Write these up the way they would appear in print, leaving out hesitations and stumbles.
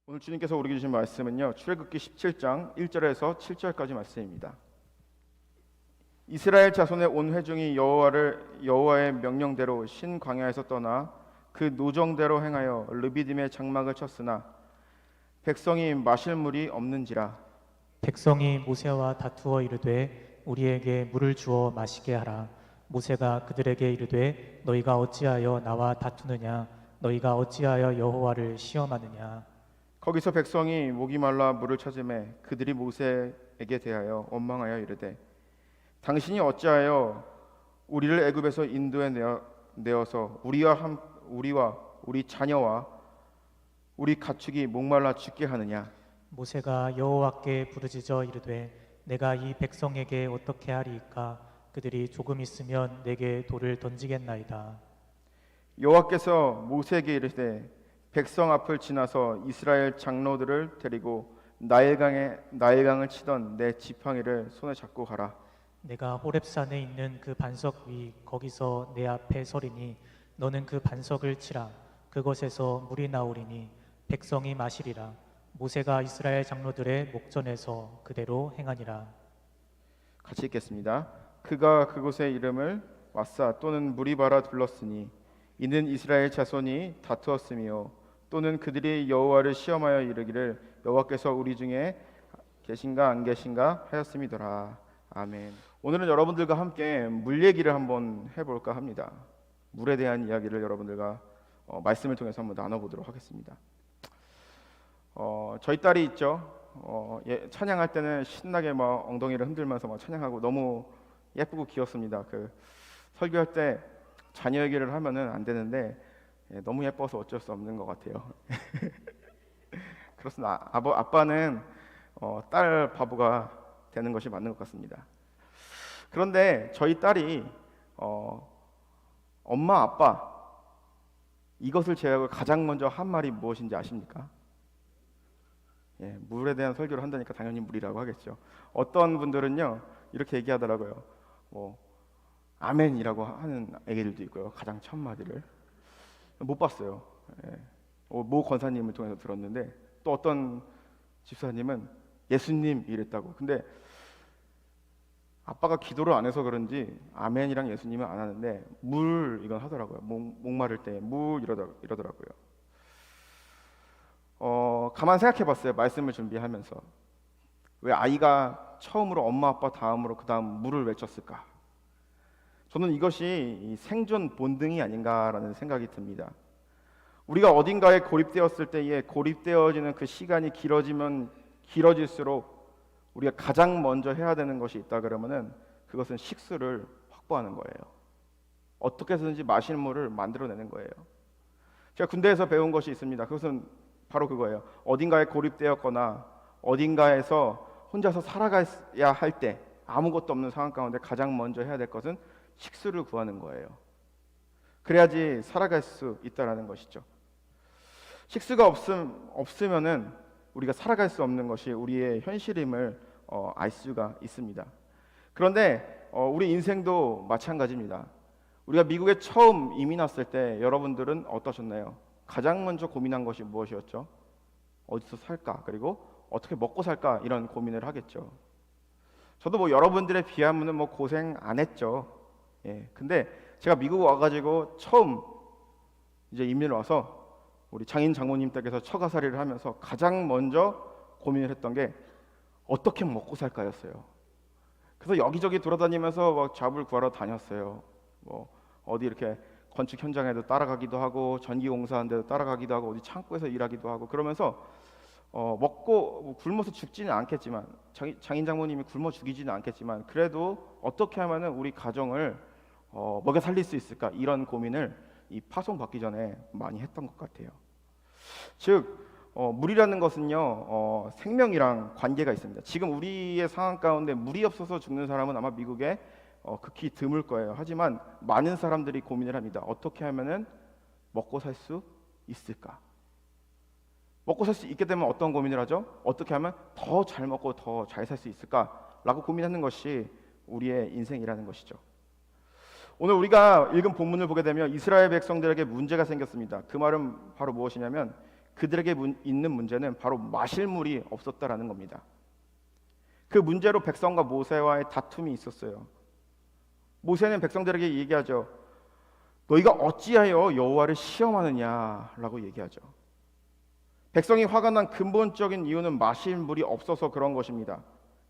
오늘 주님께서 우리에게 주신 말씀은요, 출애굽기 17장 1절에서 7절까지 말씀입니다. 이스라엘 자손의 온 회중이 여호와의 명령대로 신 광야에서 떠나 그 노정대로 행하여 르비딤의 장막을 쳤으나 백성이 마실 물이 없는지라. 백성이 모세와 다투어 이르되 우리에게 물을 주어 마시게 하라. 모세가 그들에게 이르되 너희가 어찌하여 나와 다투느냐? 너희가 어찌하여 여호와를 시험하느냐? 거기서 백성이 목이 말라 물을 찾으매 그들이 모세에게 대하여 원망하여 이르되 당신이 어찌하여 우리를 애굽에서 인도에 내어서 우리와 우리 자녀와 우리 가축이 목말라 죽게 하느냐? 모세가 여호와께 부르짖어 이르되 내가 이 백성에게 어떻게 하리이까? 그들이 조금 있으면 내게 돌을 던지겠나이다. 여호와께서 모세에게 이르시되 백성 앞을 지나서 이스라엘 장로들을 데리고 나일강을 치던 내 지팡이를 손에 잡고 가라. 내가 호렙산에 있는 그 반석 위 거기서 내 앞에 서리니 너는 그 반석을 치라. 그것에서 물이 나오리니 백성이 마시리라. 모세가 이스라엘 장로들의 목전에서 그대로 행하니라. 같이 읽겠습니다. 그가 그곳의 이름을 마사 또는 무리바라 불렀으니 이는 이스라엘 자손이 다투었으며 또는 그들이 여호와를 시험하여 이르기를 여호와께서 우리 중에 계신가 안 계신가 하였음이더라. 아멘. 오늘은 여러분들과 함께 물 얘기를 한번 해볼까 합니다. 물에 대한 이야기를 여러분들과 말씀을 통해서 한번 나눠보도록 하겠습니다. 저희 딸이 있죠. 찬양할 때는 신나게 막 엉덩이를 흔들면서 막 찬양하고 너무 예쁘고 귀엽습니다. 그 설교할 때 자녀 얘기를 하면은 안 되는데 너무 예뻐서 어쩔 수 없는 것 같아요. 그렇습니다. 아빠는 딸 바보가 되는 것이 맞는 것 같습니다. 그런데 저희 딸이 엄마 아빠 이것을 제외하고 가장 먼저 한 말이 무엇인지 아십니까? 물에 대한 설교를 한다니까 당연히 물이라고 하겠죠. 어떤 분들은요 이렇게 얘기하더라고요. 아멘이라고 하는 애기들도 있고요. 가장 첫 마디를 못 봤어요. 모 권사님을 통해서 들었는데 또 어떤 집사님은 예수님 이랬다고. 근데 아빠가 기도를 안 해서 그런지 아멘이랑 예수님은 안 하는데 물 이건 하더라고요. 목마를 때 물 이러더라고요. 가만 생각해봤어요. 말씀을 준비하면서 왜 아이가 처음으로 엄마 아빠 다음으로 그 다음 물을 외쳤을까? 저는 이것이 생존 본능이 아닌가라는 생각이 듭니다. 우리가 어딘가에 고립되었을 때에 고립되어지는 그 시간이 길어지면 길어질수록 우리가 가장 먼저 해야 되는 것이 있다 그러면은 그것은 식수를 확보하는 거예요. 어떻게 해서든지 마실 물을 만들어내는 거예요. 제가 군대에서 배운 것이 있습니다. 그것은 바로 그거예요. 어딘가에 고립되었거나 어딘가에서 혼자서 살아가야 할 때 아무것도 없는 상황 가운데 가장 먼저 해야 될 것은 식수를 구하는 거예요. 그래야지 살아갈 수 있다라는 것이죠. 식수가 없으면은 우리가 살아갈 수 없는 것이 우리의 현실임을 알 수가 있습니다. 그런데 우리 인생도 마찬가지입니다. 우리가 미국에 처음 이민 왔을 때 여러분들은 어떠셨나요? 가장 먼저 고민한 것이 무엇이었죠? 어디서 살까? 그리고 어떻게 먹고 살까? 이런 고민을 하겠죠. 저도 여러분들에 비하면 고생 안 했죠. 근데 제가 미국 와가지고 처음 이제 이민을 와서 우리 장인 장모님 댁에서 처가살이를 하면서 가장 먼저 고민을 했던 게 어떻게 먹고 살까였어요. 그래서 여기저기 돌아다니면서 막 잡을 구하러 다녔어요. 어디 이렇게 건축 현장에도 따라가기도 하고 전기공사하는 데도 따라가기도 하고 어디 창고에서 일하기도 하고 그러면서 먹고 굶어서 죽지는 않겠지만 장인 장모님이 굶어 죽이지는 않겠지만 그래도 어떻게 하면은 우리 가정을 먹여 살릴 수 있을까 이런 고민을 이 파송 받기 전에 많이 했던 것 같아요. 즉 물이라는 것은요 생명이랑 관계가 있습니다. 지금 우리의 상황 가운데 물이 없어서 죽는 사람은 아마 미국에 극히 드물 거예요. 하지만 많은 사람들이 고민을 합니다. 어떻게 하면은 먹고 살 수 있을까? 먹고 살 수 있게 되면 어떤 고민을 하죠? 어떻게 하면 더 잘 먹고 더 잘 살 수 있을까라고 고민하는 것이 우리의 인생이라는 것이죠. 오늘 우리가 읽은 본문을 보게 되면 이스라엘 백성들에게 문제가 생겼습니다. 그 말은 바로 무엇이냐면 그들에게 있는 문제는 바로 마실 물이 없었다라는 겁니다. 그 문제로 백성과 모세와의 다툼이 있었어요. 모세는 백성들에게 얘기하죠. 너희가 어찌하여 여호와를 시험하느냐라고 얘기하죠. 백성이 화가 난 근본적인 이유는 마실 물이 없어서 그런 것입니다.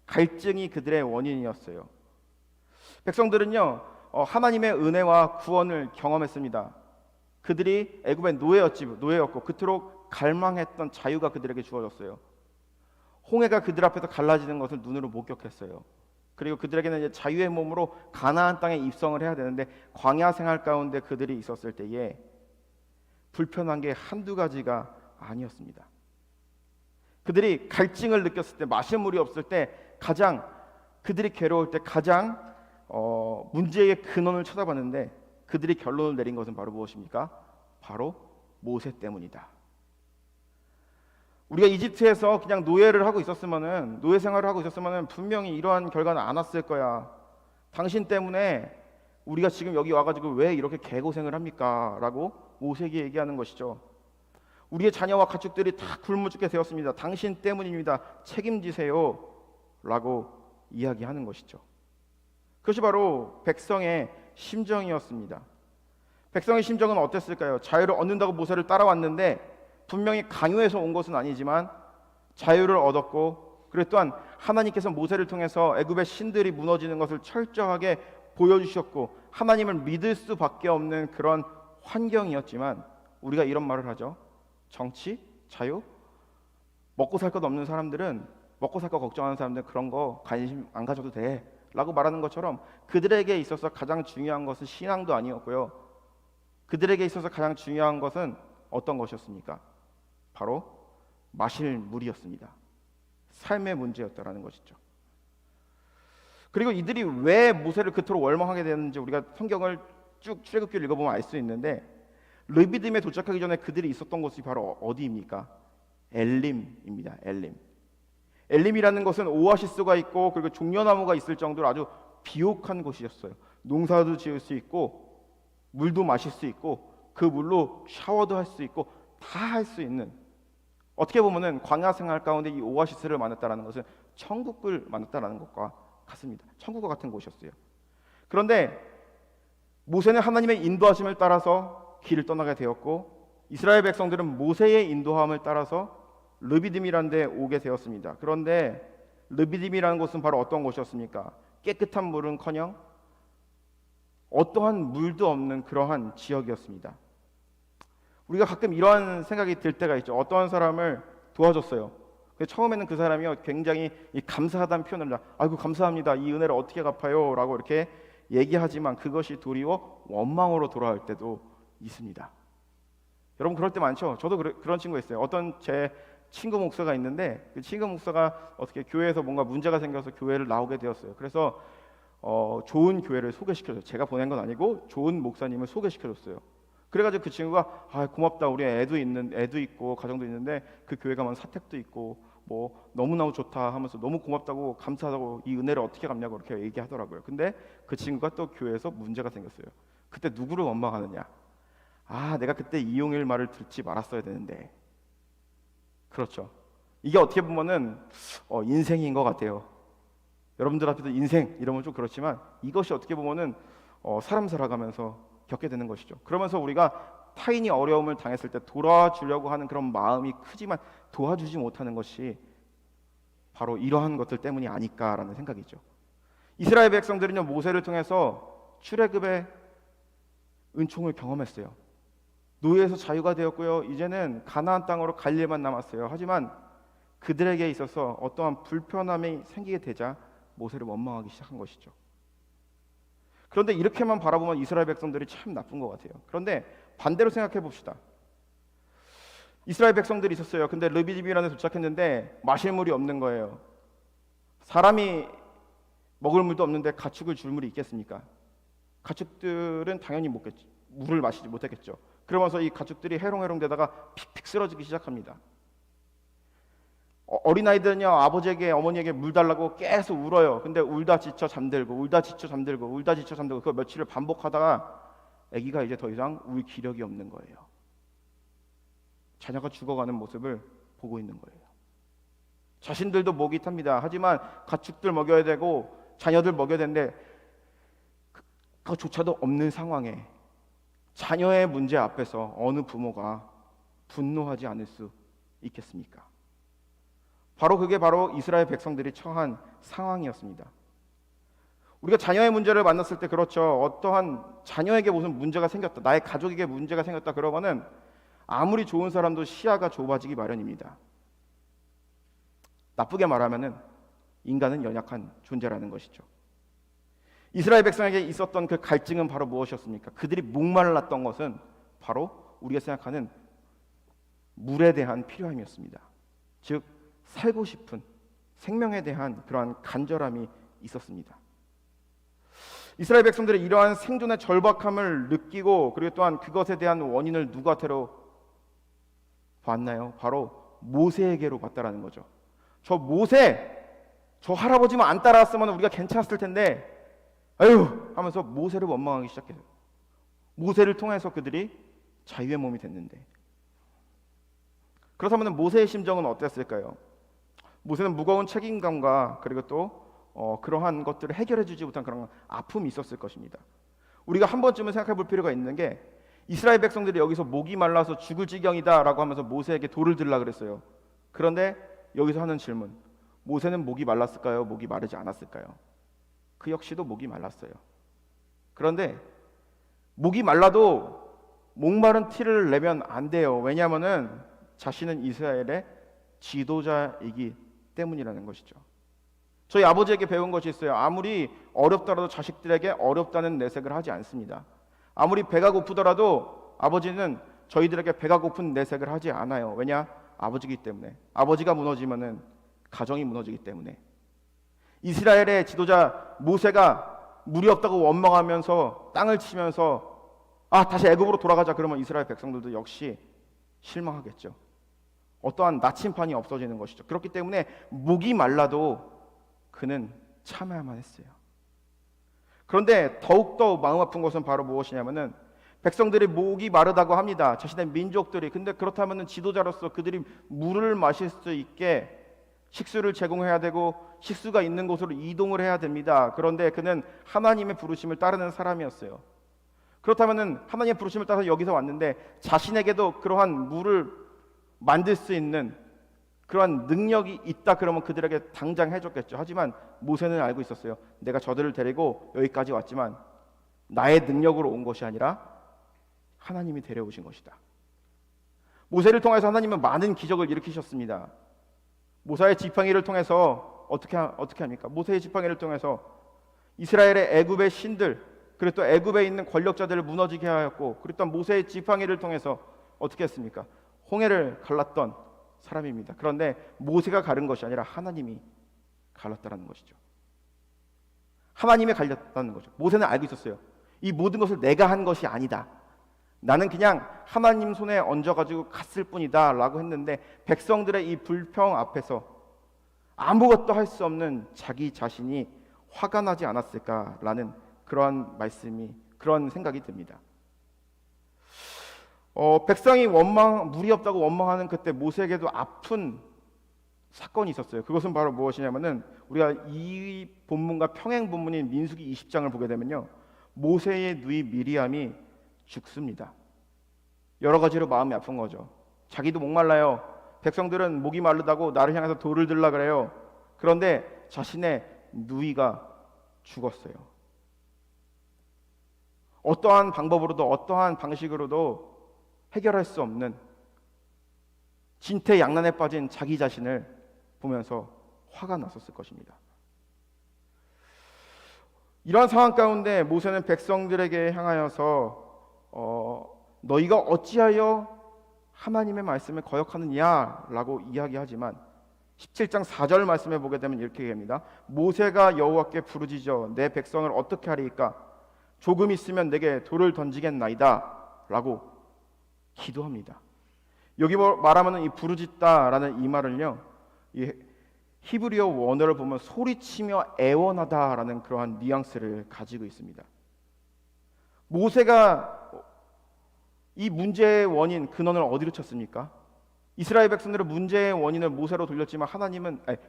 갈증이 그들의 원인이었어요. 백성들은요, 하나님의 은혜와 구원을 경험했습니다. 그들이 애굽의 노예였고 그토록 갈망했던 자유가 그들에게 주어졌어요. 홍해가 그들 앞에서 갈라지는 것을 눈으로 목격했어요. 그리고 그들에게는 이제 자유의 몸으로 가나안 땅에 입성을 해야 되는데 광야 생활 가운데 그들이 있었을 때에 불편한 게 한두 가지가 아니었습니다. 그들이 갈증을 느꼈을 때, 마실 물이 없을 때, 가장 그들이 괴로울 때 가장 문제의 근원을 찾아봤는데 그들이 결론을 내린 것은 바로 무엇입니까? 바로 모세 때문이다. 우리가 이집트에서 그냥 노예 생활을 하고 있었으면은 분명히 이러한 결과는 안 왔을 거야. 당신 때문에 우리가 지금 여기 와가지고 왜 이렇게 개고생을 합니까? 라고 모세에게 얘기하는 것이죠. 우리의 자녀와 가축들이 다 굶어 죽게 되었습니다. 당신 때문입니다. 책임지세요. 라고 이야기하는 것이죠. 그것이 바로 백성의 심정이었습니다. 백성의 심정은 어땠을까요? 자유를 얻는다고 모세를 따라왔는데 분명히 강요해서 온 것은 아니지만 자유를 얻었고, 그리고 또한 하나님께서 모세를 통해서 애굽의 신들이 무너지는 것을 철저하게 보여주셨고 하나님을 믿을 수밖에 없는 그런 환경이었지만, 우리가 이런 말을 하죠. 정치, 자유, 먹고 살 것 없는 사람들은, 먹고 살 거 걱정하는 사람들은 그런 거 관심 안 가져도 돼 라고 말하는 것처럼 그들에게 있어서 가장 중요한 것은 신앙도 아니었고요. 그들에게 있어서 가장 중요한 것은 어떤 것이었습니까? 바로 마실 물이었습니다. 삶의 문제였다라는 것이죠. 그리고 이들이 왜 모세를 그토록 원망하게 되는지 우리가 성경을 쭉 출애굽기를 읽어보면 알 수 있는데, 르비딤에 도착하기 전에 그들이 있었던 곳이 바로 어디입니까? 엘림입니다. 엘림이라는 것은 오아시스가 있고 그리고 종려나무가 있을 정도로 아주 비옥한 곳이었어요. 농사도 지을 수 있고 물도 마실 수 있고 그 물로 샤워도 할 수 있고 다 할 수 있는, 어떻게 보면은 광야 생활 가운데 이 오아시스를 만났다라는 것은 천국을 만났다라는 것과 같습니다. 천국과 같은 곳이었어요. 그런데 모세는 하나님의 인도하심을 따라서 길을 떠나게 되었고 이스라엘 백성들은 모세의 인도함을 따라서 르비딤이라는 데 오게 되었습니다. 그런데 르비딤이라는 곳은 바로 어떤 곳이었습니까? 깨끗한 물은커녕 어떠한 물도 없는 그러한 지역이었습니다. 우리가 가끔 이러한 생각이 들 때가 있죠. 어떠한 사람을 도와줬어요. 처음에는 그 사람이 굉장히 감사하다는 표현을 아이고 감사합니다. 이 은혜를 어떻게 갚아요? 라고 이렇게 얘기하지만 그것이 도리어 원망으로 돌아올 때도 있습니다. 여러분 그럴 때 많죠. 저도 그런 친구가 있어요. 어떤 제 친구 목사가 있는데 그 친구 목사가 어떻게 교회에서 뭔가 문제가 생겨서 교회를 나오게 되었어요. 그래서 좋은 교회를 소개시켜줬어요. 제가 보낸 건 아니고 좋은 목사님을 소개시켜줬어요. 그래가지고 그 친구가 고맙다. 우리 애도 있고 가정도 있는데 그 교회 가면 사택도 있고 뭐 너무너무 좋다 하면서 너무 고맙다고 감사하다고 이 은혜를 어떻게 갚냐고 이렇게 얘기하더라고요. 근데 그 친구가 또 교회에서 문제가 생겼어요. 그때 누구를 원망하느냐? 내가 그때 이용일 말을 듣지 말았어야 되는데. 그렇죠. 이게 어떻게 보면은 인생인 것 같아요. 여러분들 앞에서 인생 이러면 좀 그렇지만 이것이 어떻게 보면은 사람 살아가면서 겪게 되는 것이죠. 그러면서 우리가 타인이 어려움을 당했을 때 도와주려고 하는 그런 마음이 크지만 도와주지 못하는 것이 바로 이러한 것들 때문이 아닐까라는 생각이죠. 이스라엘 백성들은요 모세를 통해서 출애굽의 은총을 경험했어요. 노예에서 자유가 되었고요. 이제는 가나안 땅으로 갈 일만 남았어요. 하지만 그들에게 있어서 어떠한 불편함이 생기게 되자 모세를 원망하기 시작한 것이죠. 그런데 이렇게만 바라보면 이스라엘 백성들이 참 나쁜 것 같아요. 그런데 반대로 생각해 봅시다. 이스라엘 백성들이 있었어요. 근데 르비딤이라는 데 도착했는데 마실 물이 없는 거예요. 사람이 먹을 물도 없는데 가축을 줄 물이 있겠습니까? 가축들은 당연히 물을 마시지 못했겠죠. 그러면서 이 가축들이 해롱해롱대다가 픽픽 쓰러지기 시작합니다. 어린아이들은요 아버지에게 어머니에게 물 달라고 계속 울어요. 근데 울다 지쳐 잠들고 그거 며칠을 반복하다가 아기가 이제 더 이상 울 기력이 없는 거예요. 자녀가 죽어가는 모습을 보고 있는 거예요. 자신들도 목이 탑니다. 하지만 가축들 먹여야 되고 자녀들 먹여야 되는데 그조차도 없는 상황에 자녀의 문제 앞에서 어느 부모가 분노하지 않을 수 있겠습니까? 그게 바로 이스라엘 백성들이 처한 상황이었습니다. 우리가 자녀의 문제를 만났을 때 그렇죠. 어떠한 자녀에게 무슨 문제가 생겼다, 나의 가족에게 문제가 생겼다 그러면은 아무리 좋은 사람도 시야가 좁아지기 마련입니다. 나쁘게 말하면은 인간은 연약한 존재라는 것이죠. 이스라엘 백성에게 있었던 그 갈증은 바로 무엇이었습니까? 그들이 목말랐던 것은 바로 우리가 생각하는 물에 대한 필요함이었습니다. 즉 살고 싶은 생명에 대한 그러한 간절함이 있었습니다. 이스라엘 백성들이 이러한 생존의 절박함을 느끼고 그리고 또한 그것에 대한 원인을 누구한테로 봤나요? 바로 모세에게로 봤다라는 거죠. 저 모세, 저 할아버지만 안 따라왔으면 우리가 괜찮았을 텐데 아유 하면서 모세를 원망하기 시작해요. 모세를 통해서 그들이 자유의 몸이 됐는데, 그렇다면 모세의 심정은 어땠을까요? 모세는 무거운 책임감과 그리고 또 그러한 것들을 해결해 주지 못한 그런 아픔이 있었을 것입니다. 우리가 한 번쯤은 생각해 볼 필요가 있는 게, 이스라엘 백성들이 여기서 목이 말라서 죽을 지경이다 라고 하면서 모세에게 돌을 들라 그랬어요. 그런데 여기서 하는 질문, 모세는 목이 말랐을까요? 목이 마르지 않았을까요? 그 역시도 목이 말랐어요. 그런데 목이 말라도 목마른 티를 내면 안 돼요. 왜냐하면은 자신은 이스라엘의 지도자이기 때문이라는 것이죠. 저희 아버지에게 배운 것이 있어요. 아무리 어렵더라도 자식들에게 어렵다는 내색을 하지 않습니다. 아무리 배가 고프더라도 아버지는 저희들에게 배가 고픈 내색을 하지 않아요. 왜냐? 아버지이기 때문에. 아버지가 무너지면은 가정이 무너지기 때문에. 이스라엘의 지도자 모세가 물이 없다고 원망하면서 땅을 치면서 다시 애굽으로 돌아가자 그러면 이스라엘 백성들도 역시 실망하겠죠. 어떠한 나침판이 없어지는 것이죠. 그렇기 때문에 목이 말라도 그는 참아야만 했어요. 그런데 더욱더 마음 아픈 것은 바로 무엇이냐면은 백성들이 목이 마르다고 합니다. 자신의 민족들이. 근데 그렇다면은 지도자로서 그들이 물을 마실 수 있게 식수를 제공해야 되고 식수가 있는 곳으로 이동을 해야 됩니다. 그런데 그는 하나님의 부르심을 따르는 사람이었어요. 그렇다면은 하나님의 부르심을 따라서 여기서 왔는데 자신에게도 그러한 물을 만들 수 있는 그러한 능력이 있다 그러면 그들에게 당장 해줬겠죠. 하지만 모세는 알고 있었어요. 내가 저들을 데리고 여기까지 왔지만 나의 능력으로 온 것이 아니라 하나님이 데려오신 것이다. 모세를 통해서 하나님은 많은 기적을 일으키셨습니다. 모세의 지팡이를 통해서 어떻게 합니까? 모세의 지팡이를 통해서 이스라엘의 애굽의 신들, 그리고 또 애굽에 있는 권력자들을 무너지게 하였고, 그리고 또 모세의 지팡이를 통해서 어떻게 했습니까? 홍해를 갈랐던 사람입니다. 그런데 모세가 가른 것이 아니라 하나님이 갈랐다는 것이죠. 하나님이 갈렸다는 거죠. 모세는 알고 있었어요. 이 모든 것을 내가 한 것이 아니다. 나는 그냥 하나님 손에 얹어가지고 갔을 뿐이다 라고 했는데, 백성들의 이 불평 앞에서 아무것도 할 수 없는 자기 자신이 화가 나지 않았을까라는 그러한 말씀이, 그런 생각이 듭니다. 백성이 물이 없다고 원망하는 그때 모세에게도 아픈 사건이 있었어요. 그것은 바로 무엇이냐면은 우리가 이 본문과 평행 본문인 민수기 20장을 보게 되면요, 모세의 누이 미리암이 죽습니다. 여러 가지로 마음이 아픈 거죠. 자기도 목말라요. 백성들은 목이 마르다고 나를 향해서 돌을 들라 그래요. 그런데 자신의 누이가 죽었어요. 어떠한 방법으로도 어떠한 방식으로도 해결할 수 없는 진퇴양난에 빠진 자기 자신을 보면서 화가 났었을 것입니다. 이러한 상황 가운데 모세는 백성들에게 향하여서 너희가 어찌하여 하나님의 말씀을 거역하느냐 라고 이야기하지만 17장 4절 말씀에 보게 되면 이렇게 얘기합니다. 모세가 여호와께 부르짖어 내 백성을 어떻게 하리이까? 조금 있으면 내게 돌을 던지겠나이다 라고 기도합니다. 여기 말하면 이 부르짖다라는 이 말을요, 이 히브리어 원어를 보면 소리치며 애원하다라는 그러한 뉘앙스를 가지고 있습니다. 모세가 이 문제의 원인, 근원을 어디로 쳤습니까? 이스라엘 백성들은 문제의 원인을 모세로 돌렸지만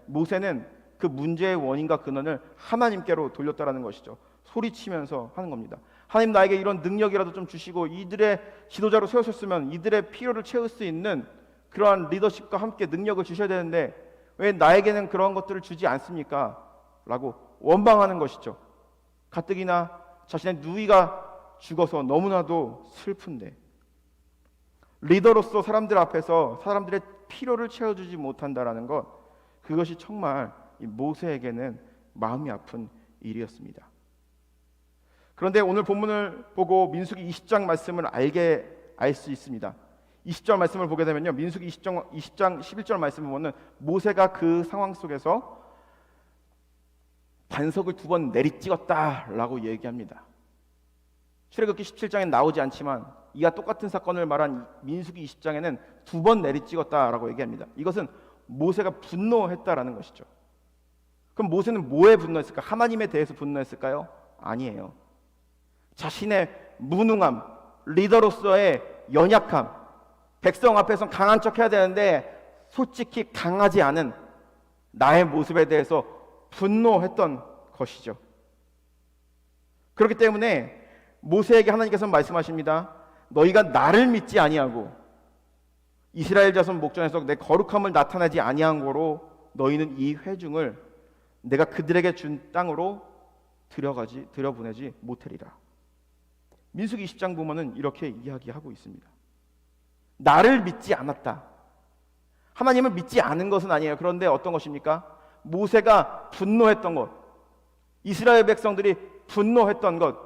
모세는 그 문제의 원인과 근원을 하나님께로 돌렸다라는 것이죠. 소리치면서 하는 겁니다. 하나님, 나에게 이런 능력이라도 좀 주시고 이들의 지도자로 세우셨으면 이들의 필요를 채울 수 있는 그러한 리더십과 함께 능력을 주셔야 되는데 왜 나에게는 그런 것들을 주지 않습니까? 라고 원망하는 것이죠. 가뜩이나 자신의 누이가 죽어서 너무나도 슬픈데 리더로서 사람들 앞에서 사람들의 필요를 채워주지 못한다라는 것, 그것이 정말 이 모세에게는 마음이 아픈 일이었습니다. 그런데 오늘 본문을 보고 민수기 20장 말씀을 알 수 있습니다. 20절 말씀을 보게 되면요, 민수기 20장 11절 말씀을 보면 모세가 그 상황 속에서 반석을 2번 내리찍었다라고 얘기합니다. 출애굽기 17장엔 나오지 않지만 이와 똑같은 사건을 말한 민수기 20장에는 2번 내리찍었다라고 얘기합니다. 이것은 모세가 분노했다라는 것이죠. 그럼 모세는 뭐에 분노했을까? 하나님에 대해서 분노했을까요? 아니에요. 자신의 무능함, 리더로서의 연약함, 백성 앞에서 강한 척 해야 되는데 솔직히 강하지 않은 나의 모습에 대해서 분노했던 것이죠. 그렇기 때문에 모세에게 하나님께서 말씀하십니다. 너희가 나를 믿지 아니하고 이스라엘 자손 목전에서 내 거룩함을 나타내지 아니한 거로 너희는 이 회중을 내가 그들에게 준 땅으로 들여보내지 못하리라. 민수기 20장 보면은 이렇게 이야기하고 있습니다. 나를 믿지 않았다. 하나님을 믿지 않은 것은 아니에요. 그런데 어떤 것입니까? 모세가 분노했던 것, 이스라엘 백성들이 분노했던 것,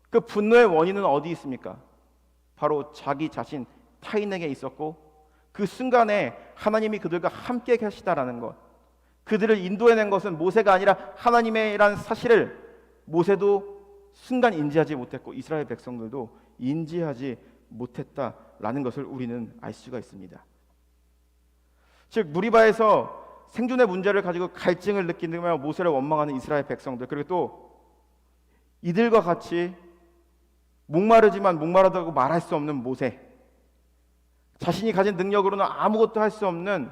그 분노의 원인은 어디 있습니까? 바로 자기 자신 타인에게 있었고 그 순간에 하나님이 그들과 함께 계시다라는 것, 그들을 인도해낸 것은 모세가 아니라 하나님이라는 사실을 모세도 순간 인지하지 못했고 이스라엘 백성들도 인지하지 못했다라는 것을 우리는 알 수가 있습니다. 즉 누리바에서 생존의 문제를 가지고 갈증을 느끼며 모세를 원망하는 이스라엘 백성들, 그리고 또 이들과 같이 목마르지만 목마르다고 말할 수 없는 모세, 자신이 가진 능력으로는 아무것도 할 수 없는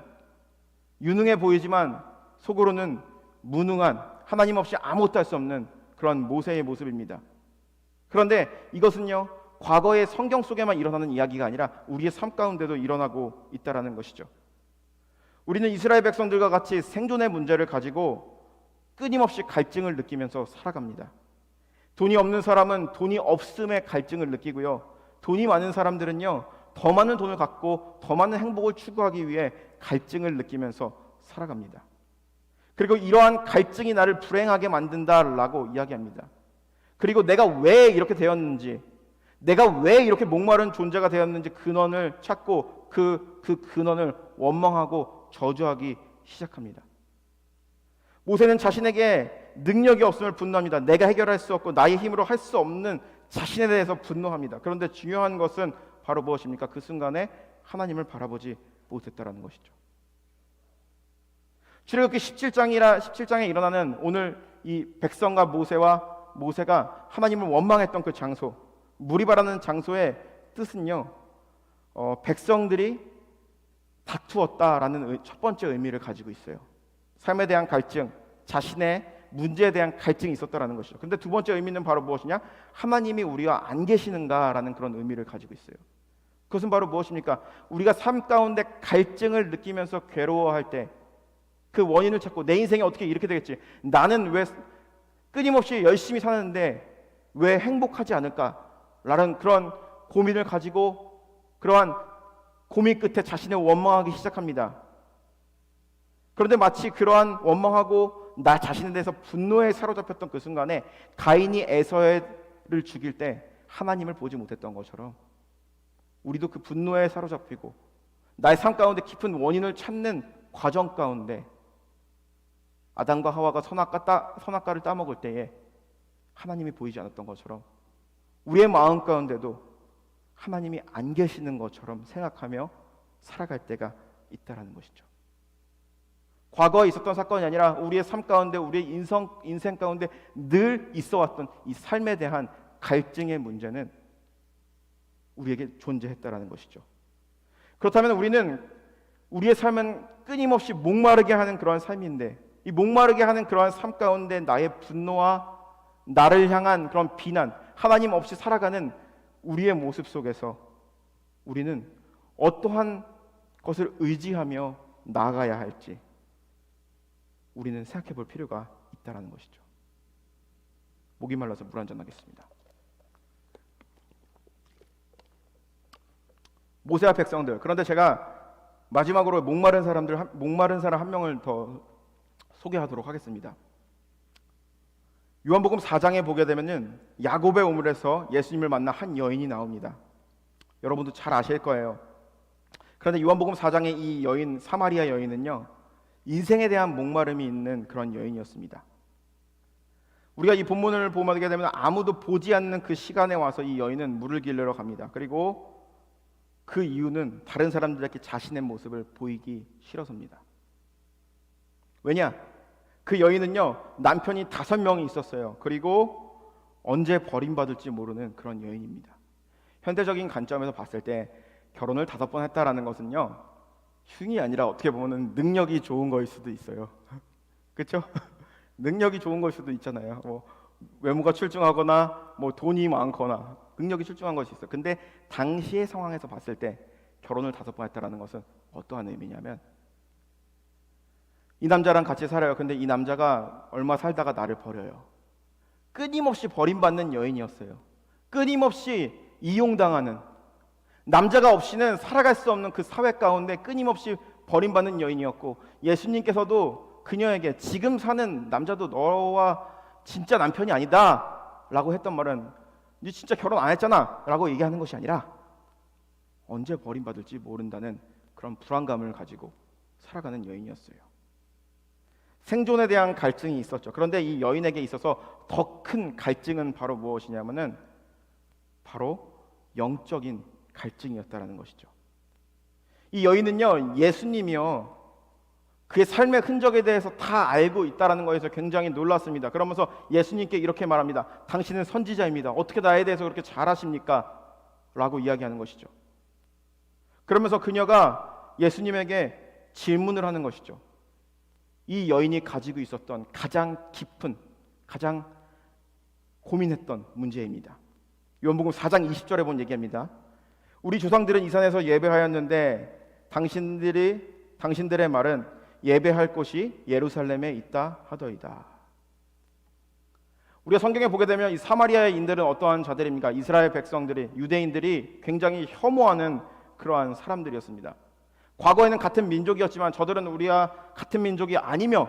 유능해 보이지만 속으로는 무능한, 하나님 없이 아무것도 할 수 없는 그런 모세의 모습입니다. 그런데 이것은요, 과거의 성경 속에만 일어나는 이야기가 아니라 우리의 삶 가운데도 일어나고 있다는 것이죠. 우리는 이스라엘 백성들과 같이 생존의 문제를 가지고 끊임없이 갈증을 느끼면서 살아갑니다. 돈이 없는 사람은 돈이 없음에 갈증을 느끼고요, 돈이 많은 사람들은요, 더 많은 돈을 갖고 더 많은 행복을 추구하기 위해 갈증을 느끼면서 살아갑니다. 그리고 이러한 갈증이 나를 불행하게 만든다라고 이야기합니다. 그리고 내가 왜 이렇게 되었는지, 내가 왜 이렇게 목마른 존재가 되었는지 근원을 찾고 그 근원을 원망하고 저주하기 시작합니다. 모세는 자신에게 능력이 없음을 분노합니다. 내가 해결할 수 없고 나의 힘으로 할 수 없는 자신에 대해서 분노합니다. 그런데 중요한 것은 바로 무엇입니까? 그 순간에 하나님을 바라보지 못했다라는 것이죠. 출애굽기 17장에 일어나는 오늘 이 백성과 모세가 하나님을 원망했던 그 장소, 무리바라는 장소의 뜻은요, 백성들이 다투었다라는 첫 번째 의미를 가지고 있어요. 삶에 대한 갈증, 자신의 문제에 대한 갈증이 있었다라는 것이죠. 근데 두 번째 의미는 바로 무엇이냐? 하나님이 우리와 안 계시는가라는 그런 의미를 가지고 있어요. 그것은 바로 무엇입니까? 우리가 삶 가운데 갈증을 느끼면서 괴로워할 때 그 원인을 찾고 내 인생이 어떻게 이렇게 되겠지? 나는 왜 끊임없이 열심히 사는데 왜 행복하지 않을까라는 그런 고민을 가지고 그러한 고민 끝에 자신을 원망하기 시작합니다. 그런데 마치 그러한 원망하고 나 자신에 대해서 분노에 사로잡혔던 그 순간에 가인이 에서를 죽일 때 하나님을 보지 못했던 것처럼 우리도 그 분노에 사로잡히고 나의 삶 가운데 깊은 원인을 찾는 과정 가운데 아담과 하와가 선악과를 따먹을 때에 하나님이 보이지 않았던 것처럼 우리의 마음 가운데도 하나님이 안 계시는 것처럼 생각하며 살아갈 때가 있다라는 것이죠. 과거에 있었던 사건이 아니라 우리의 삶 가운데, 우리의 인생 가운데 늘 있어왔던 이 삶에 대한 갈증의 문제는 우리에게 존재했다라는 것이죠. 그렇다면 우리는 우리의 삶은 끊임없이 목마르게 하는 그러한 삶인데, 이 목마르게 하는 그러한 삶 가운데 나의 분노와 나를 향한 그런 비난, 하나님 없이 살아가는 우리의 모습 속에서 우리는 어떠한 것을 의지하며 나아가야 할지 우리는 생각해 볼 필요가 있다는 것이죠. 목이 말라서 물 한잔 하겠습니다. 모세와 백성들, 그런데 제가 마지막으로 목마른 사람 한 명을 더 소개하도록 하겠습니다. 요한복음 4장에 보게 되면은 야곱의 우물에서 예수님을 만난 한 여인이 나옵니다. 여러분도 잘 아실 거예요. 그런데 요한복음 4장의 이 여인, 사마리아 여인은요, 인생에 대한 목마름이 있는 그런 여인이었습니다. 우리가 이 본문을 보게 되면 아무도 보지 않는 그 시간에 와서 이 여인은 물을 길르러 갑니다. 그리고 그 이유는 다른 사람들에게 자신의 모습을 보이기 싫어서입니다. 왜냐? 그 여인은요, 남편이 5명이 있었어요. 그리고 언제 버림받을지 모르는 그런 여인입니다. 현대적인 관점에서 봤을 때 결혼을 5번 했다라는 것은요, 흉이 아니라 어떻게 보면 능력이 좋은 거일 수도 있어요. 그렇죠? 능력이 좋은 걸 수도 있잖아요. 뭐 외모가 출중하거나 뭐 돈이 많거나 능력이 출중한 것이 있어요. 근데 당시의 상황에서 봤을 때 결혼을 5번 했다라는 것은 어떠한 의미냐면, 이 남자랑 같이 살아요. 근데 이 남자가 얼마 살다가 나를 버려요. 끊임없이 버림받는 여인이었어요. 끊임없이 이용당하는, 남자가 없이는 살아갈 수 없는 그 사회 가운데 끊임없이 버림받는 여인이었고, 예수님께서도 그녀에게 지금 사는 남자도 너와 진짜 남편이 아니다 라고 했던 말은, 니 진짜 결혼 안 했잖아 라고 얘기하는 것이 아니라 언제 버림받을지 모른다는 그런 불안감을 가지고 살아가는 여인이었어요. 생존에 대한 갈증이 있었죠. 그런데 이 여인에게 있어서 더 큰 갈증은 바로 무엇이냐면은 바로 영적인 갈증이었다라는 것이죠. 이 여인은요, 예수님이요, 그의 삶의 흔적에 대해서 다 알고 있다라는 것에서 굉장히 놀랐습니다. 그러면서 예수님께 이렇게 말합니다. 당신은 선지자입니다. 어떻게 나에 대해서 그렇게 잘 아십니까? 라고 이야기하는 것이죠. 그러면서 그녀가 예수님에게 질문을 하는 것이죠. 이 여인이 가지고 있었던 가장 깊은, 가장 고민했던 문제입니다. 요한복음 4장 20절에 본 얘기입니다. 우리 조상들은 이 산에서 예배하였는데 당신들의 말은 예배할 곳이 예루살렘에 있다 하더이다. 우리가 성경에 보게 되면 이 사마리아인들은 어떠한 자들입니까? 이스라엘 백성들이, 유대인들이 굉장히 혐오하는 그러한 사람들이었습니다. 과거에는 같은 민족이었지만 저들은 우리와 같은 민족이 아니며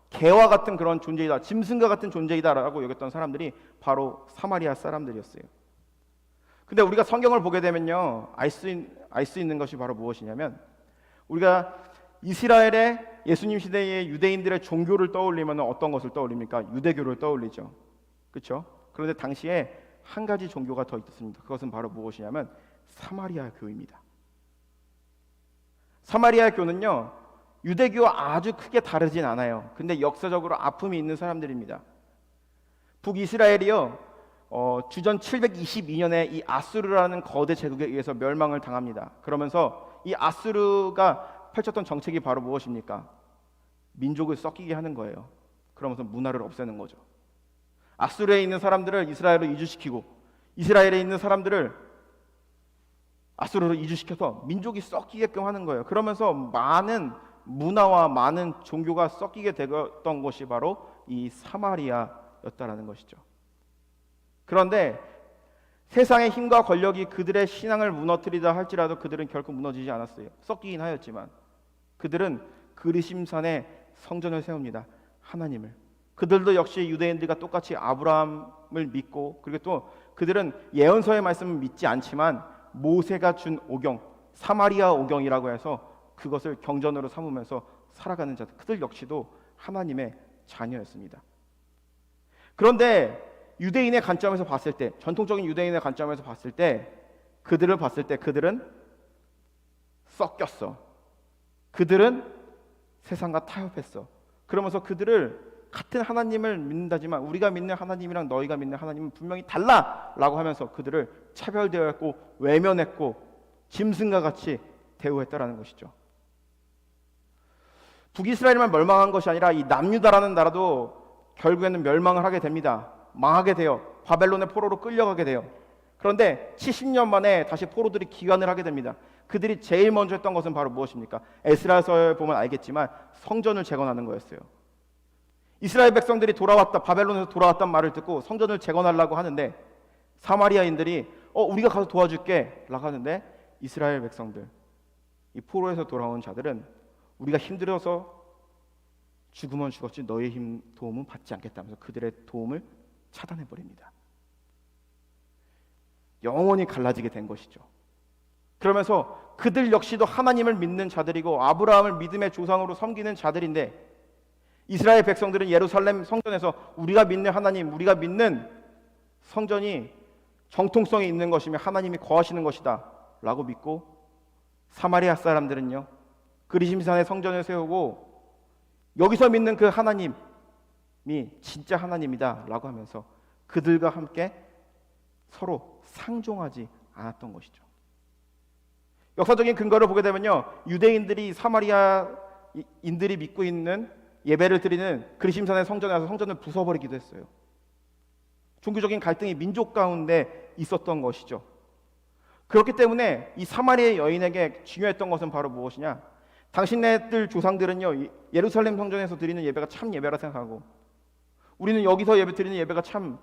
개와 같은 그런 존재이다, 짐승과 같은 존재이다라고 여겼던 사람들이 바로 사마리아 사람들이었어요. 근데 우리가 성경을 보게 되면요, 알 수 있는 것이 바로 무엇이냐면, 우리가 이스라엘의 예수님 시대의 유대인들의 종교를 떠올리면 어떤 것을 떠올립니까? 유대교를 떠올리죠. 그렇죠? 그런데 당시에 한 가지 종교가 더 있었습니다. 그것은 바로 무엇이냐면 사마리아 교입니다. 사마리아 교는요, 유대교와 아주 크게 다르진 않아요. 근데 역사적으로 아픔이 있는 사람들입니다. 북이스라엘이요, 주전 722년에 이 아수르라는 거대 제국에 의해서 멸망을 당합니다. 그러면서 이 아수르가 펼쳤던 정책이 바로 무엇입니까? 민족을 섞이게 하는 거예요. 그러면서 문화를 없애는 거죠. 아수르에 있는 사람들을 이스라엘로 이주시키고, 이스라엘에 있는 사람들을 아수르로 이주시켜서 민족이 섞이게끔 하는 거예요. 그러면서 많은 문화와 많은 종교가 섞이게 되었던 것이 바로 이 사마리아였다라는 것이죠. 그런데 세상의 힘과 권력이 그들의 신앙을 무너뜨리다 할지라도 그들은 결코 무너지지 않았어요. 섞이긴 하였지만 그들은 그리심산에 성전을 세웁니다. 하나님을. 그들도 역시 유대인들과 똑같이 아브라함을 믿고, 그리고 또 그들은 예언서의 말씀을 믿지 않지만 모세가 준 오경, 사마리아 오경이라고 해서 그것을 경전으로 삼으면서 살아가는 자들, 그들 역시도 하나님의 자녀였습니다. 그런데 유대인의 관점에서 봤을 때, 전통적인 유대인의 관점에서 봤을 때, 그들을 봤을 때 그들은 섞였어. 그들은 세상과 타협했어. 그러면서 그들을 같은 하나님을 믿는다지만 우리가 믿는 하나님이랑 너희가 믿는 하나님은 분명히 달라라고 하면서 그들을 차별대하였고 외면했고 짐승과 같이 대우했다라는 것이죠. 북이스라엘만 멸망한 것이 아니라 이 남유다라는 나라도 결국에는 멸망을 하게 됩니다. 망하게 돼요. 바벨론의 포로로 끌려가게 돼요. 그런데 70년 만에 다시 포로들이 귀환을 하게 됩니다. 그들이 제일 먼저 했던 것은 바로 무엇입니까? 에스라서에 보면 알겠지만 성전을 재건하는 거였어요. 이스라엘 백성들이 돌아왔다, 바벨론에서 돌아왔단 말을 듣고 성전을 재건하려고 하는데 사마리아인들이 우리가 가서 도와줄게 라고 하는데 이스라엘 백성들, 이 포로에서 돌아온 자들은 우리가 힘들어서 죽으면 죽었지 너의 도움은 받지 않겠다면서 그들의 도움을 차단해버립니다. 영원히 갈라지게 된 것이죠. 그러면서 그들 역시도 하나님을 믿는 자들이고 아브라함을 믿음의 조상으로 섬기는 자들인데 이스라엘 백성들은 예루살렘 성전에서 우리가 믿는 하나님, 우리가 믿는 성전이 정통성이 있는 것이며 하나님이 거하시는 것이다 라고 믿고 사마리아 사람들은요 그리심산의 성전을 세우고 여기서 믿는 그 하나님이 진짜 하나님이다 라고 하면서 그들과 함께 서로 상종하지 않았던 것이죠. 역사적인 근거를 보게 되면요 유대인들이 사마리아인들이 믿고 있는 예배를 드리는 그리심산의 성전에 와서 성전을 부숴버리기도 했어요. 종교적인 갈등이 민족 가운데 있었던 것이죠. 그렇기 때문에 이 사마리아 여인에게 중요했던 것은 바로 무엇이냐? 당신네들 조상들은요 예루살렘 성전에서 드리는 예배가 참 예배라 생각하고 우리는 여기서 예배 드리는 예배가 참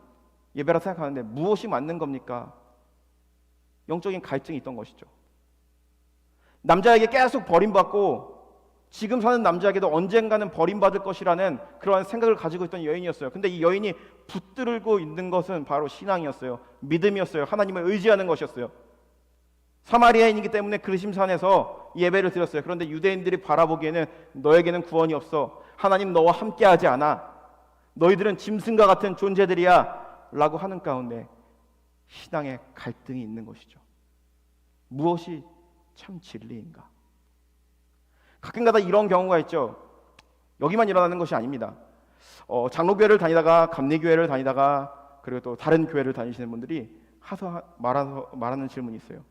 예배라 생각하는데 무엇이 맞는 겁니까? 영적인 갈등이 있던 것이죠. 남자에게 계속 버림받고 지금 사는 남자에게도 언젠가는 버림받을 것이라는 그러한 생각을 가지고 있던 여인이었어요. 근데 이 여인이 붙들고 있는 것은 바로 신앙이었어요. 믿음이었어요. 하나님을 의지하는 것이었어요. 사마리아인이기 때문에 그리심산에서 예배를 드렸어요. 그런데 유대인들이 바라보기에는 너에게는 구원이 없어. 하나님 너와 함께하지 않아. 너희들은 짐승과 같은 존재들이야 라고 하는 가운데 신앙의 갈등이 있는 것이죠. 무엇이 참 진리인가? 가끔가다 이런 경우가 있죠. 여기만 일어나는 것이 아닙니다. 장로교회를 다니다가 감리교회를 다니다가 그리고 또 다른 교회를 다니시는 분들이 말하는 질문이 있어요.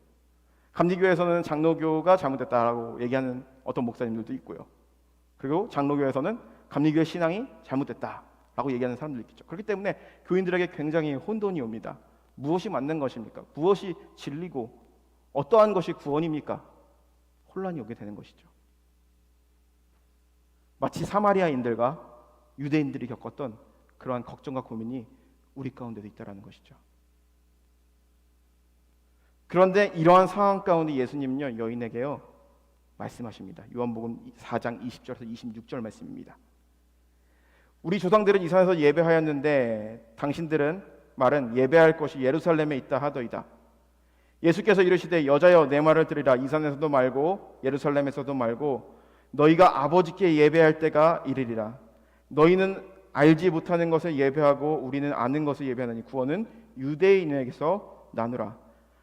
감리교회에서는 장로교가 잘못됐다라고 얘기하는 어떤 목사님들도 있고요. 그리고 장로교회에서는 감리교회 신앙이 잘못됐다라고 얘기하는 사람들도 있겠죠. 그렇기 때문에 교인들에게 굉장히 혼돈이 옵니다. 무엇이 맞는 것입니까? 무엇이 진리고 어떠한 것이 구원입니까? 혼란이 오게 되는 것이죠. 마치 사마리아인들과 유대인들이 겪었던 그러한 걱정과 고민이 우리 가운데도 있다라는 것이죠. 그런데 이러한 상황 가운데 예수님은요 여인에게요 말씀하십니다. 요한복음 4장 20절에서 26절 말씀입니다. 우리 조상들은 이 산에서 예배하였는데 당신들은 말은 예배할 것이 예루살렘에 있다 하더이다. 예수께서 이르시되 여자여 내 말을 들으라. 이 산에서도 말고 예루살렘에서도 말고 너희가 아버지께 예배할 때가 이르리라. 너희는 알지 못하는 것을 예배하고 우리는 아는 것을 예배하느니 구원은 유대인에게서 나누라.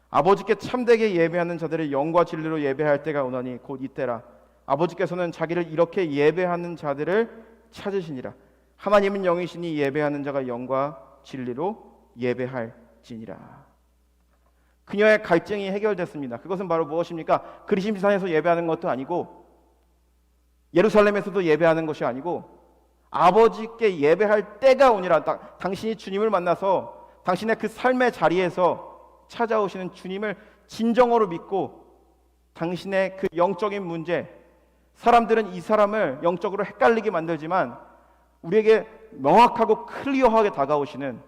아버지께 참되게 예배하는 자들의 영과 진리로 예배할 때가 오나니 곧 이때라. 아버지께서는 자기를 이렇게 예배하는 자들을 찾으시니라. 하나님은 영이시니 예배하는 자가 영과 진리로 예배할지니라. 그녀의 갈증이 해결됐습니다. 그것은 바로 무엇입니까? 그리심산에서 예배하는 것도 아니고 예루살렘에서도 예배하는 것이 아니고 아버지께 예배할 때가 오니라. 당신이 주님을 만나서 당신의 그 삶의 자리에서 찾아오시는 주님을 진정으로 믿고 당신의 그 영적인 문제, 사람들은 이 사람을 영적으로 헷갈리게 만들지만 우리에게 명확하고 클리어하게 다가오시는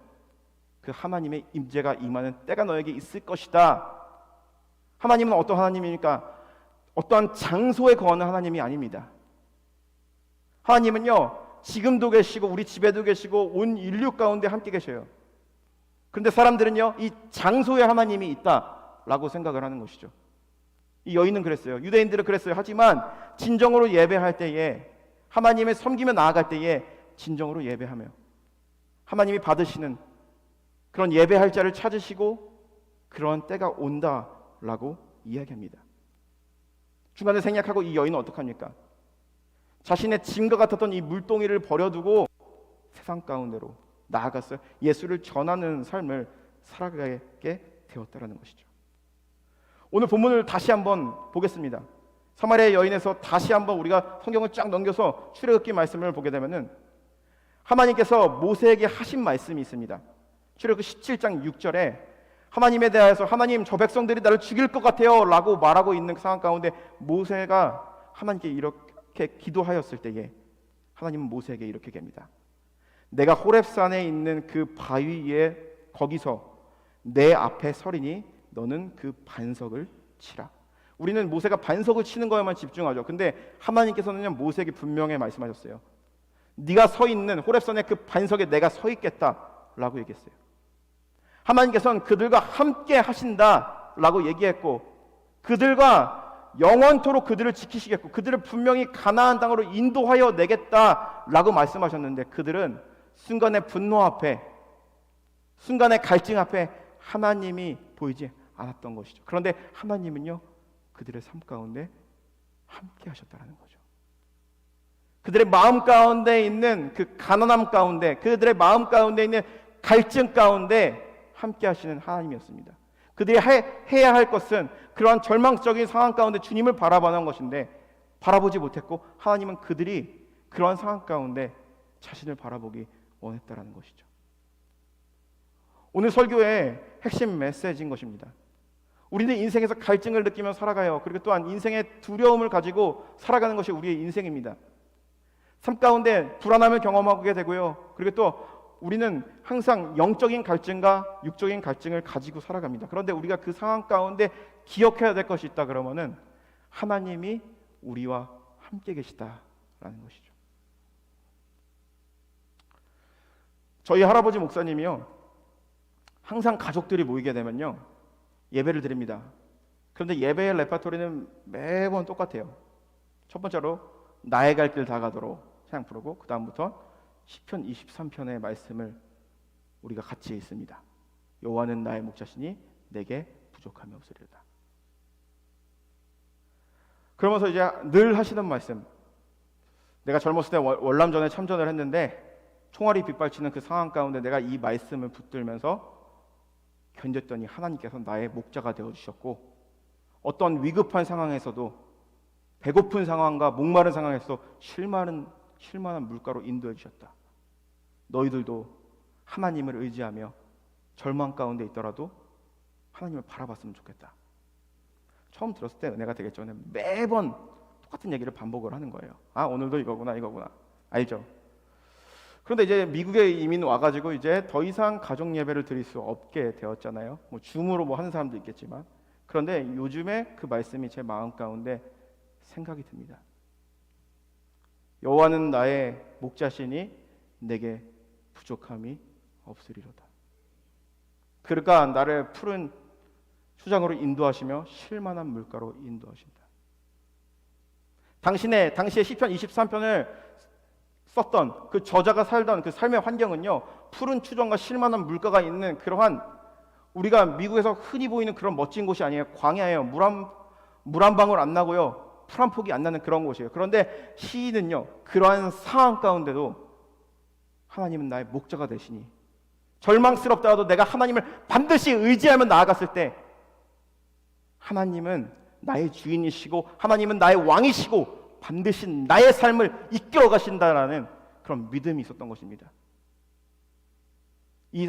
그 하나님의 임재가 임하는 때가 너에게 있을 것이다. 하나님은 어떤 하나님입니까? 어떠한 장소에 거하는 하나님이 아닙니다. 하나님은요 지금도 계시고 우리 집에도 계시고 온 인류 가운데 함께 계셔요. 그런데 사람들은요 이 장소에 하나님이 있다라고 생각을 하는 것이죠. 이 여인은 그랬어요. 유대인들은 그랬어요. 하지만 진정으로 예배할 때에 하나님을 섬기며 나아갈 때에 진정으로 예배하며 하나님이 받으시는 그런 예배할 자를 찾으시고 그런 때가 온다라고 이야기합니다. 중간에 생략하고 이 여인은 어떡합니까? 자신의 짐과 같았던 이 물동이를 버려두고 세상 가운데로 나아갔어요. 예수를 전하는 삶을 살아가게 되었다라는 것이죠. 오늘 본문을 다시 한번 보겠습니다. 사마리아 여인에서 다시 한번 우리가 성경을 쫙 넘겨서 출애굽기 말씀을 보게 되면은 하나님께서 모세에게 하신 말씀이 있습니다. 출애굽기 17장 6절에 하나님에 대해서 하나님 저 백성들이 나를 죽일 것 같아요 라고 말하고 있는 상황 가운데 모세가 하나님께 이렇게 기도하였을 때에 하나님은 모세에게 이렇게 얘기합니다. 내가 호렙산에 있는 그 바위 위에 거기서 내 앞에 서리니 너는 그 반석을 치라. 우리는 모세가 반석을 치는 거에만 집중하죠. 근데 하나님께서는 모세에게 분명히 말씀하셨어요. 네가 서 있는 호렙산의 그 반석에 내가 서 있겠다라고 얘기했어요. 하나님께서는 그들과 함께 하신다라고 얘기했고 그들과 영원토록 그들을 지키시겠고 그들을 분명히 가나안 땅으로 인도하여 내겠다라고 말씀하셨는데 그들은 순간의 분노 앞에 순간의 갈증 앞에 하나님이 보이지 않았던 것이죠. 그런데 하나님은요 그들의 삶 가운데 함께 하셨다는 거죠. 그들의 마음 가운데 있는 그 가난함 가운데 그들의 마음 가운데 있는 갈증 가운데 함께 하시는 하나님이었습니다. 그들이 해야 할 것은 그러한 절망적인 상황 가운데 주님을 바라보는 것인데 바라보지 못했고 하나님은 그들이 그러한 상황 가운데 자신을 바라보기 원했다라는 것이죠. 오늘 설교의 핵심 메시지인 것입니다. 우리는 인생에서 갈증을 느끼며 살아가요. 그리고 또한 인생의 두려움을 가지고 살아가는 것이 우리의 인생입니다. 삶 가운데 불안함을 경험하게 되고요. 그리고 또 우리는 항상 영적인 갈증과 육적인 갈증을 가지고 살아갑니다. 그런데 우리가 그 상황 가운데 기억해야 될 것이 있다 그러면은 하나님이 우리와 함께 계시다라는 것이죠. 저희 할아버지 목사님이요. 항상 가족들이 모이게 되면요. 예배를 드립니다. 그런데 예배의 레파토리는 매번 똑같아요. 첫 번째로 나의 갈 길 다 가도록 찬양 부르고 그 다음부터 시편 23편의 말씀을 우리가 같이 읽습니다. 여호와는 나의 목자시니 내게 부족함이 없으리로다. 그러면서 이제 늘 하시는 말씀, 내가 젊었을 때 월남전에 참전을 했는데 총알이 빗발치는 그 상황 가운데 내가 이 말씀을 붙들면서 견뎠더니 하나님께서 나의 목자가 되어주셨고 어떤 위급한 상황에서도 배고픈 상황과 목마른 상황에서 쉴만한 물가로 인도해 주셨다. 너희들도 하나님을 의지하며 절망 가운데 있더라도 하나님을 바라봤으면 좋겠다. 처음 들었을 때 은혜가 되겠죠. 매번 똑같은 얘기를 반복을 하는 거예요. 아 오늘도 이거구나. 알죠? 그런데 이제 미국에 이민 와가지고 이제 더 이상 가족 예배를 드릴 수 없게 되었잖아요. 뭐 줌으로 뭐 하는 사람도 있겠지만 그런데 요즘에 그 말씀이 제 마음 가운데 생각이 듭니다. 여호와는 나의 목자시니 내게 부족함이 없으리로다. 그러니까 나를 푸른 수장으로 인도하시며 쉴만한 물가로 인도하신다. 당시에 시편 23편을 썼던 그 저자가 살던 그 삶의 환경은요 푸른 추정과 쉴만한 물가가 있는 그러한 우리가 미국에서 흔히 보이는 그런 멋진 곳이 아니에요. 광야예요. 물 한 방울 안 나고요. 풀 한 폭이 안 나는 그런 곳이에요. 그런데 시인은요 그러한 상황 가운데도 하나님은 나의 목자가 되시니 절망스럽다가도 내가 하나님을 반드시 의지하며 나아갔을 때 하나님은 나의 주인이시고 하나님은 나의 왕이시고 반드시 나의 삶을 이끌어 가신다라는 그런 믿음이 있었던 것입니다. 이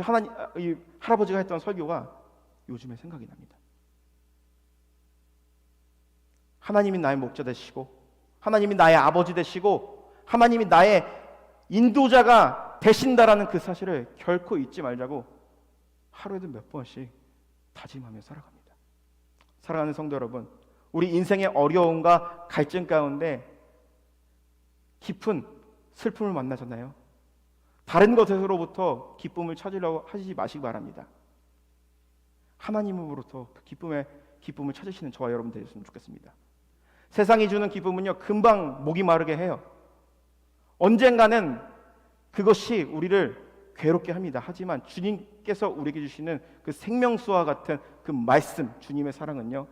할아버지가 했던 설교가 요즘에 생각이 납니다. 하나님이 나의 목자 되시고 하나님이 나의 아버지 되시고 하나님이 나의 인도자가 되신다라는 그 사실을 결코 잊지 말자고 하루에도 몇 번씩 다짐하며 살아갑니다. 사랑하는 성도 여러분, 우리 인생의 어려움과 갈증 가운데 깊은 슬픔을 만나잖아요. 다른 것에서로부터 기쁨을 찾으려고 하지 마시기 바랍니다. 하나님으로부터 그 기쁨을 찾으시는 저와 여러분 되셨으면 좋겠습니다. 세상이 주는 기쁨은요 금방 목이 마르게 해요. 언젠가는 그것이 우리를 괴롭게 합니다. 하지만 주님께서 우리에게 주시는 그 생명수와 같은 그 말씀, 주님의 사랑은요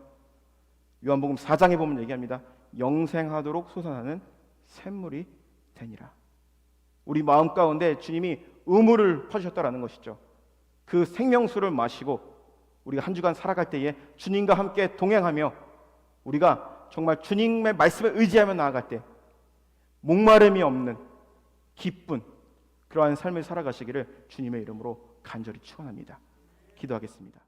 요한복음 4장에 보면 얘기합니다. 영생하도록 솟아나는 샘물이 되니라. 우리 마음 가운데 주님이 의무를 퍼주셨다라는 것이죠. 그 생명수를 마시고 우리가 한 주간 살아갈 때에 주님과 함께 동행하며 우리가 정말 주님의 말씀을 의지하며 나아갈 때 목마름이 없는 기쁜 그러한 삶을 살아가시기를 주님의 이름으로 간절히 축원합니다. 기도하겠습니다.